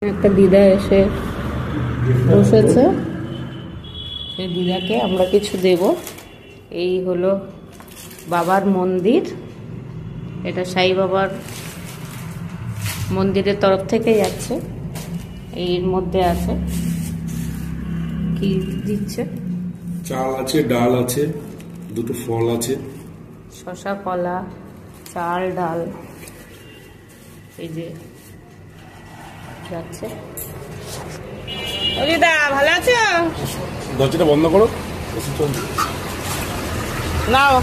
একটা দিদা এসে বসেছে, সেই দিদাকে আমরা কিছু দেব। এই হলো বাবার মন্দির, এটা সাই বাবার মন্দিরের তরফ থেকে যাচ্ছে। এর মধ্যে আছে কি দিচ্ছে, চাল আছে, ডাল আছে, দুটো ফল আছে, শসা, কলা, চাল, ডাল, এই যে যাচ্ছে। দিদা ভালো আছো? দরজাটা বন্ধ করো, নাও।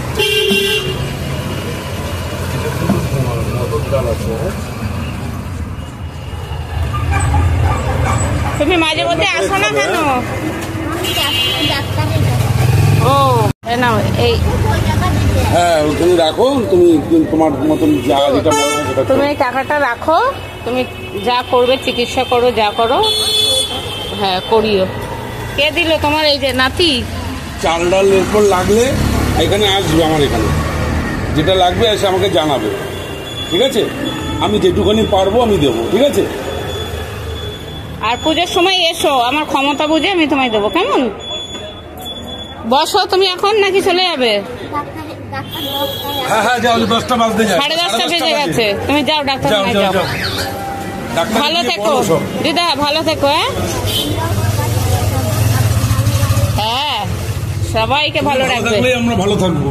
তুমি মাঝে মধ্যে আসো না কেন? ও নাও, এই হ্যাঁ তুমি রাখো, তুমি তোমার মতন যা যেটা মনে হয় সেটা তুমি এই টাকাটা রাখো, তুমি যা করবে চিকিৎসা করো, যা করো, হ্যাঁ করিও। কে দিল তোমার? এই যে নাতি। চাল ডাল এরপর লাগলে এখানে আসবে, আমার এখানে যেটা লাগবে এসে আমাকে জানাবে, ঠিক আছে? আমি যেটুখানি পারবো আমি দেবো, ঠিক আছে? আর পুজোর সময় এসো, আমার ক্ষমতা বুঝে আমি তোমায় দেবো, কেমন? বসো তুমি এখন, নাকি চলে যাবে? হ্যাঁ হ্যাঁ যাও, 10টা বাজতে যায়, 10:30 বেজে গেছে, তুমি যাও ডাক্তার। যাও, ভালো থেকো দিদা, ভালো থেকো। হ্যাঁ, সবাইকে ভালো রাখবে। আমরা ভালো থাকবো।